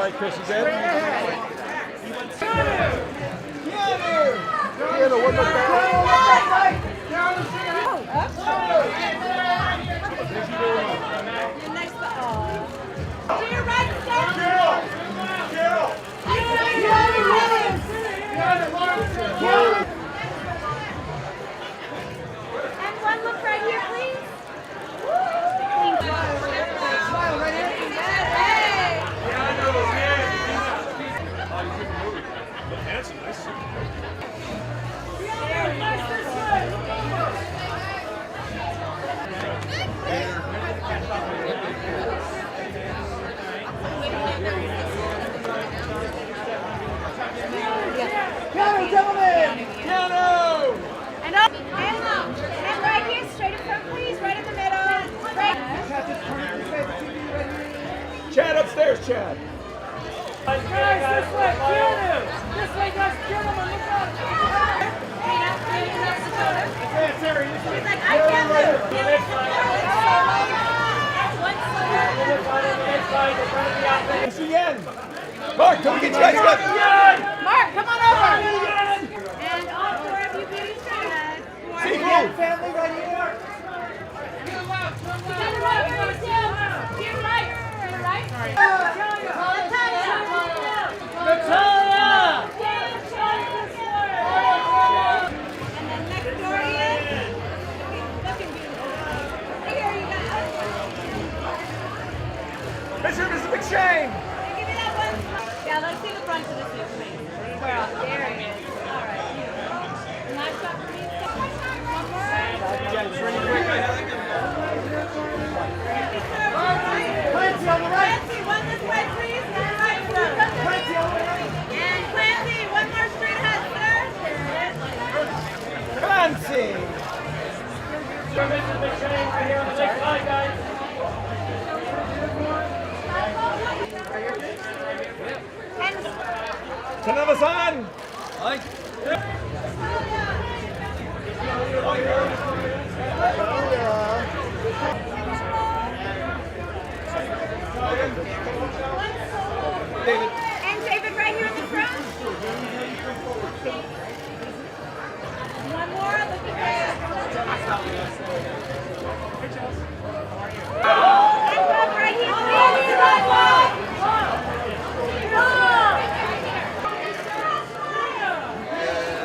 right, Chris, you good? Piano, one more back. To your right, and one look right here, please. Smile right here. That's nice. Piano, gentlemen! Piano! And up, and right here, straight in front, please, right in the middle. Right. Chad upstairs, Chad. Guys, this way, piano! This way, guys, gentlemen, look out! He's like, I can't move. It's the end. Mark, can we get you guys together? Mark, come on over. And all four of you beauties straight ahead. See, Family right here. To the right, here, Tim. To your right. To your right. Natalia! And then next door, Ian. Looking beautiful. Here you go. Mr. and Mrs. McShane. Give me that one. Yeah, let's see the front of the suit, please. Where else? There it is. All right. Nice shot for me. One more. Clancy on the right! Clancy, one this way, please. On the right, sir. Clancy on the right! And Clancy, one more straight ahead, sir. Clancy. Mrs. McShane right here on the next side, guys. And Tanava-san. David. And David right here in the front. One more, looking great. And Bob right here, please.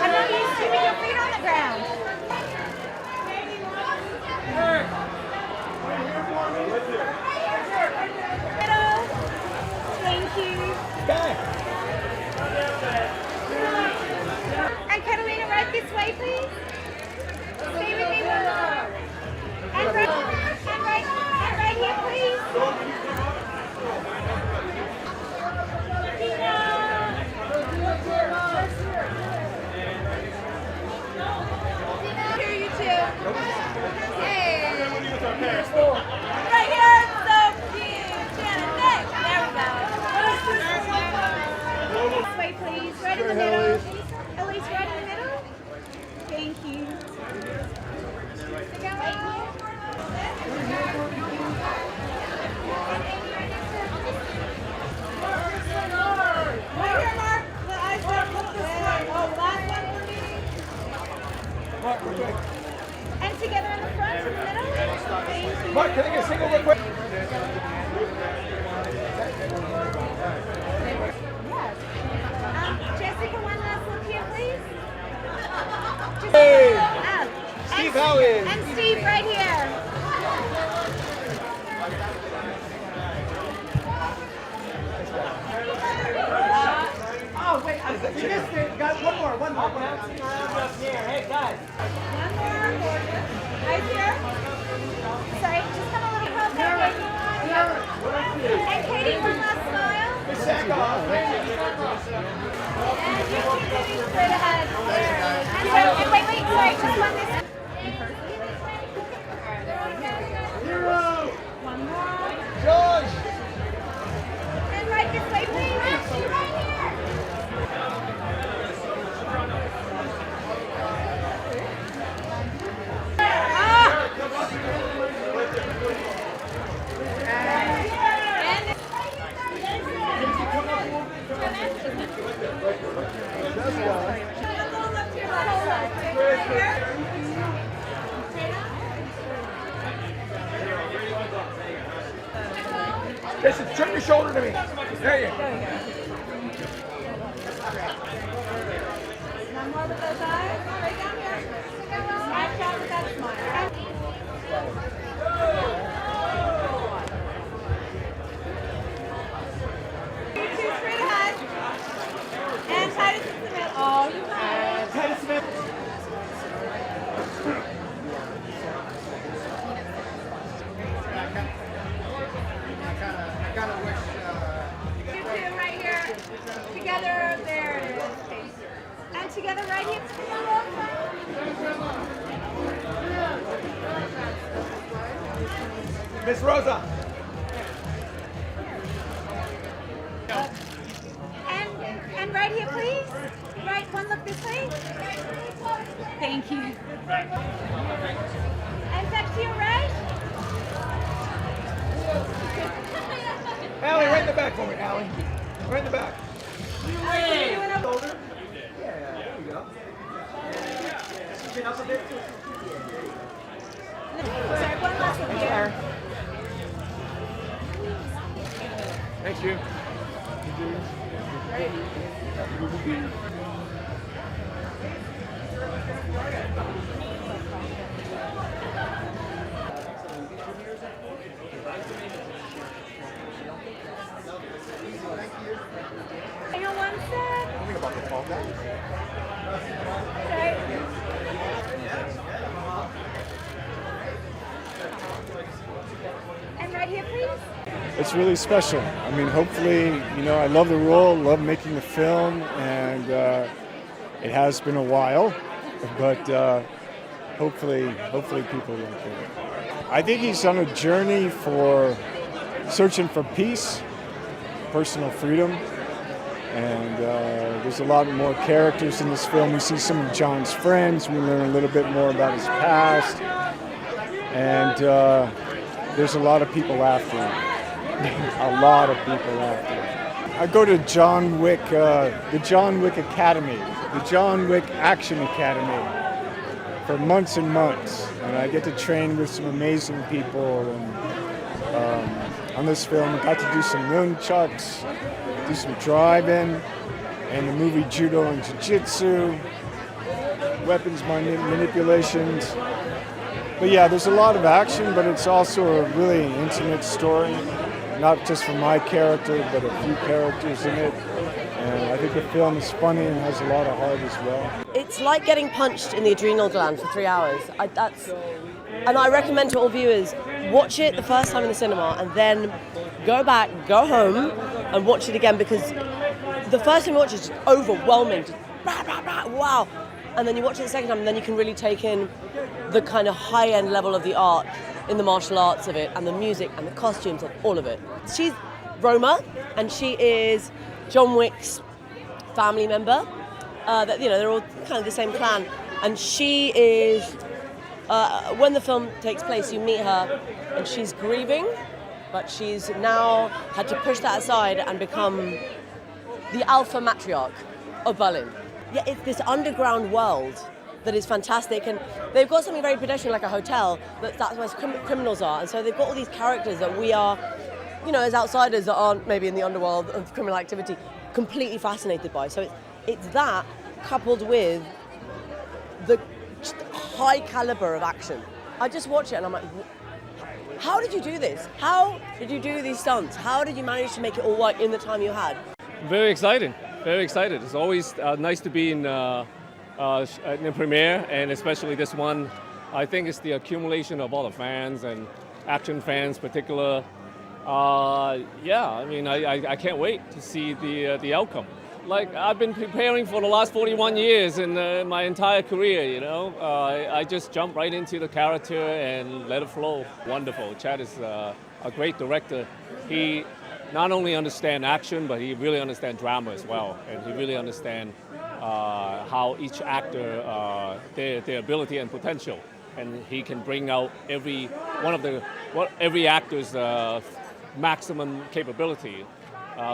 I'm not used to keeping your feet on the ground. Middle. Thank you. Back. And Catalina, right this way, please. Stay with me one more. And right here, please. Here, you two. Hey. Right here, so cute. Janet, next. There we go. This way, please. Right in the middle. Elise, right in the middle. Thank you. Right here, Mark. The eyes don't look this way. Oh, last one for me. Mark, real quick. And together in the front, in the middle. Thank you. Mark, can I get a single real quick? Yes. Jessica, one last look here, please. Hey. Steve, how is? And Steve right here. Oh, wait, you missed it. Got one more. Bouncing around up here. Hey, guys. One more. Right here. Sorry, just come a little closer. And Katie, one last smile. Sack off. And you two babies straight ahead. And wait, sorry, just one this. One more. George. And right this way, please. Right here. Jason, turn your shoulder to me. There you go. One more with those eyes. Right down here. Smash out with that smile. Two straight ahead. And Titus in the middle. Oh, you got it. Titus Smith. You two right here. Together, there it is. And together right here. Miss Rosa. And right here, please. Right, one look this way. Thank you. And back to your right. Allie, right in the back for me, Allie. Right in the back. Shoulder. Yeah, there we go. Get up a bit. Sorry, one last one here. Thank you. Hang on one sec. Think about the fall guy. Sorry. And right here, please. It's really special. I mean, hopefully, you know, I love the role, love making the film, and it has been a while, but hopefully people like it. I think he's on a journey for searching for peace, personal freedom, and there's a lot more characters in this film. We see some of John's friends, we learn a little bit more about his past, and there's a lot of people after him. A lot of people after him. I go to John Wick, the John Wick Academy, the John Wick Action Academy for months and months, and I get to train with some amazing people. And on this film, I got to do some nunchucks, do some driving, and the movie Judo and Jiu-Jitsu, weapons manipulations. But yeah, there's a lot of action, but it's also a really intimate story, not just for my character, but a few characters in it. And I think the film is funny and has a lot of heart as well. It's like getting punched in the adrenal gland for 3 hours. And I recommend to all viewers, watch it the first time in the cinema and then go back, go home and watch it again, because the first time you watch it is just overwhelming. Just rah, rah, rah, wow. And then you watch it the second time and then you can really take in the kind of high-end level of the art in the martial arts of it, and the music and the costumes and all of it. She's Roma, and she is John Wick's family member. That, you know, they're all kind of the same clan. And she is, when the film takes place, you meet her and she's grieving, but she's now had to push that aside and become the alpha matriarch of Berlin. Yeah, it's this underground world that is fantastic, and they've got something very pedestrian like a hotel, that's where criminals are, and so they've got all these characters that we are, you know, as outsiders that aren't maybe in the underworld of criminal activity, completely fascinated by. So it's that coupled with the high caliber of action. I just watch it and I'm like, how did you do this? How did you do these stunts? How did you manage to make it all work in the time you had? Very exciting, very excited. It's always nice to be in the premiere, and especially this one. I think it's the accumulation of all the fans and action fans in particular. Yeah, I mean, I can't wait to see the outcome. Like, I've been preparing for the last 41 years in my entire career, you know. I just jump right into the character and let it flow. Wonderful. Chad is a great director. He not only understands action, but he really understands drama as well. And he really understands how each actor, their ability and potential. And he can bring out every actor's maximum capability,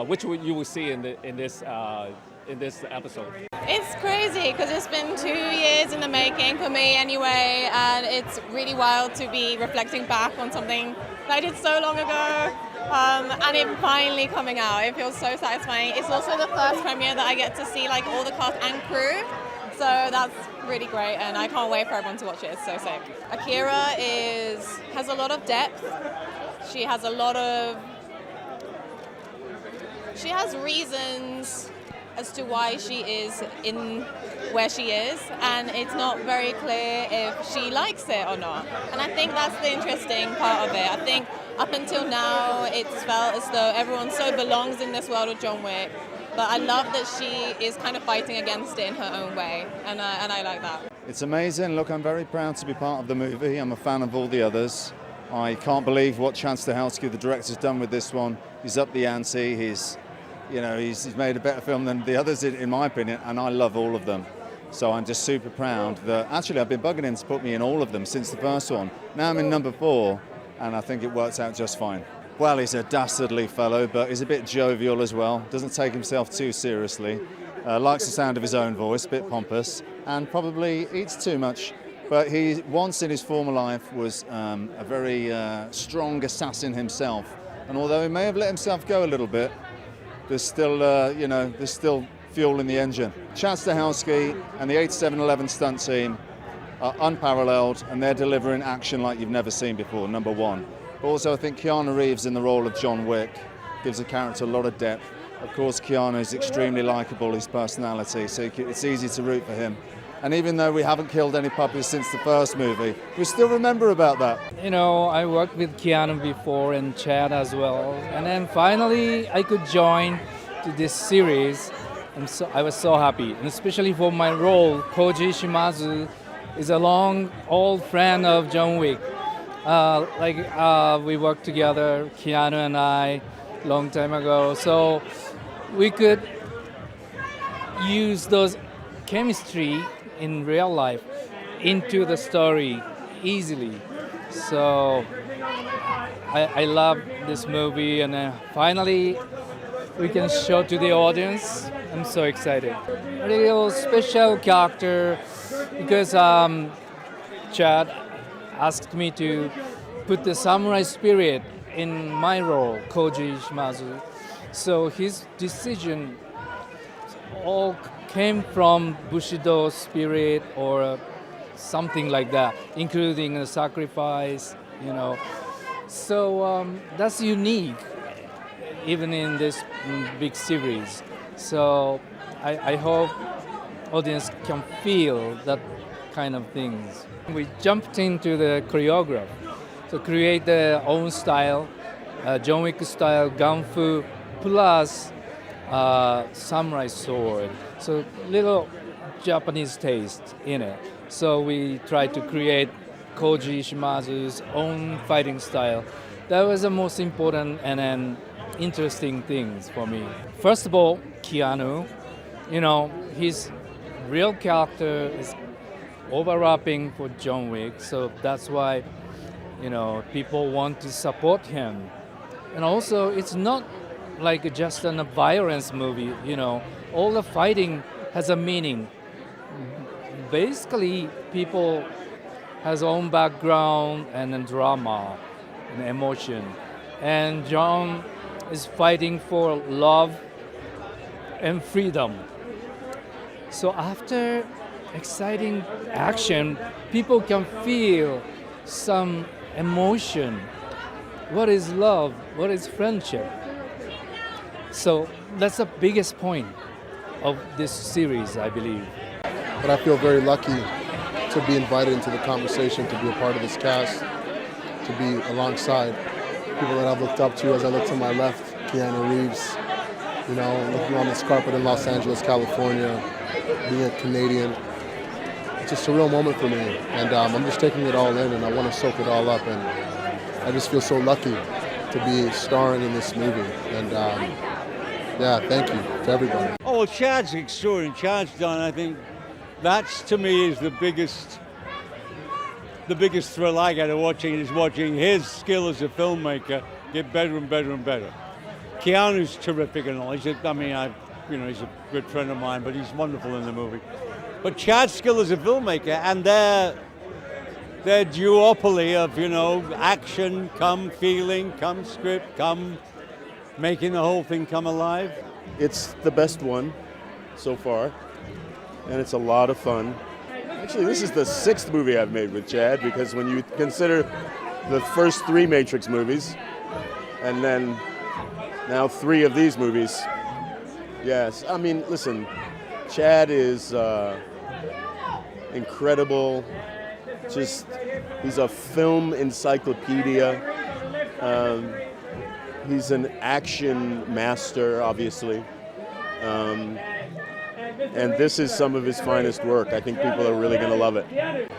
which you will see in this in this episode? It's crazy because it's been 2 years in the making for me anyway, and it's really wild to be reflecting back on something that I did so long ago, and it finally coming out. It feels so satisfying. It's also the first premiere that I get to see like all the cast and crew, so that's really great, and I can't wait for everyone to watch it. It's so sick. Akira has a lot of depth. She has reasons as to why she is in where she is, and it's not very clear if she likes it or not. And I think that's the interesting part of it. I think up until now it's felt as though everyone so belongs in this world of John Wick, but I love that she is kind of fighting against it in her own way, and I like that. It's amazing. Look, I'm very proud to be part of the movie. I'm a fan of all the others. I can't believe what Chad Stahelski, the director's done with this one. He's up the ante. He's made a better film than the others, in my opinion, and I love all of them. So I'm just super proud that, actually, I've been bugging him to put me in all of them since the first one. Now I'm in number 4, and I think it works out just fine. Well, he's a dastardly fellow, but he's a bit jovial as well. Doesn't take himself too seriously. Likes the sound of his own voice, a bit pompous, and probably eats too much. But he once in his former life was a very strong assassin himself. And although he may have let himself go a little bit, there's still fuel in the engine. Chad Stahelski and the 8711 stunt team are unparalleled, and they're delivering action like you've never seen before, number 1. But also I think Keanu Reeves in the role of John Wick gives the character a lot of depth. Of course, Keanu is extremely likable, his personality, so it's easy to root for him. And even though we haven't killed any puppies since the first movie, we still remember about that. You know, I worked with Keanu before and Chad as well. And then finally I could join to this series. And so I was so happy. And especially for my role, Koji Shimazu is a long old friend of John Wick. We worked together, Keanu and I, long time ago. So we could use those chemistry in real life into the story easily. So I love this movie, and finally we can show to the audience. I'm so excited. A real special character because Chad asked me to put the samurai spirit in my role, Koji Shimazu. So his decision all came from Bushido spirit or something like that, including the sacrifice, you know. So that's unique, even in this big series. So I hope audience can feel that kind of things. We jumped into the choreograph to create their own style, John Wick style gunfu plus samurai sword. So little Japanese taste in it. So we tried to create Koji Shimazu's own fighting style. That was the most important and then interesting things for me. First of all, Keanu, you know, his real character is overlapping for John Wick, so that's why, you know, people want to support him. And also, it's not like just a violence movie, you know. All the fighting has a meaning. Basically, people has own background and then drama and emotion. And John is fighting for love and freedom. So after exciting action, people can feel some emotion. What is love? What is friendship? So that's the biggest point of this series, I believe. But I feel very lucky to be invited into the conversation, to be a part of this cast, to be alongside people that I've looked up to. As I look to my left, Keanu Reeves, you know, looking on this carpet in Los Angeles, California, being a Canadian. It's a surreal moment for me, and I'm just taking it all in, and I want to soak it all up, and I just feel so lucky to be starring in this movie, and yeah, thank you to everybody. Oh, well, Chad's extraordinary. Chad's done, I think, that's to me is the biggest thrill I get of watching his skill as a filmmaker get better and better and better. Keanu's terrific and all. I mean, he's a good friend of mine, but he's wonderful in the movie. But Chad's skill as a filmmaker and their duopoly of, action, come feeling, come script, come making the whole thing come alive. It's the best one so far, and it's a lot of fun. Actually, this is the 6th movie I've made with Chad, because when you consider the first 3 Matrix movies, and then now 3 of these movies, yes. I mean, listen, Chad is incredible. He's a film encyclopedia. He's an action master, obviously. And this is some of his finest work. I think people are really going to love it.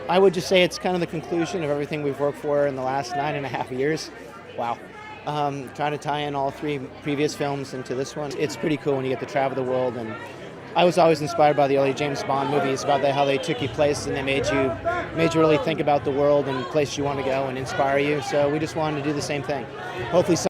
I would just say it's kind of the conclusion of everything we've worked for in the last 9.5 years. Wow. Trying to tie in all 3 previous films into this one. It's pretty cool when you get to travel the world. And I was always inspired by the early James Bond movies, about how they took you places and they made you really think about the world and places you want to go and inspire you. So we just wanted to do the same thing. Hopefully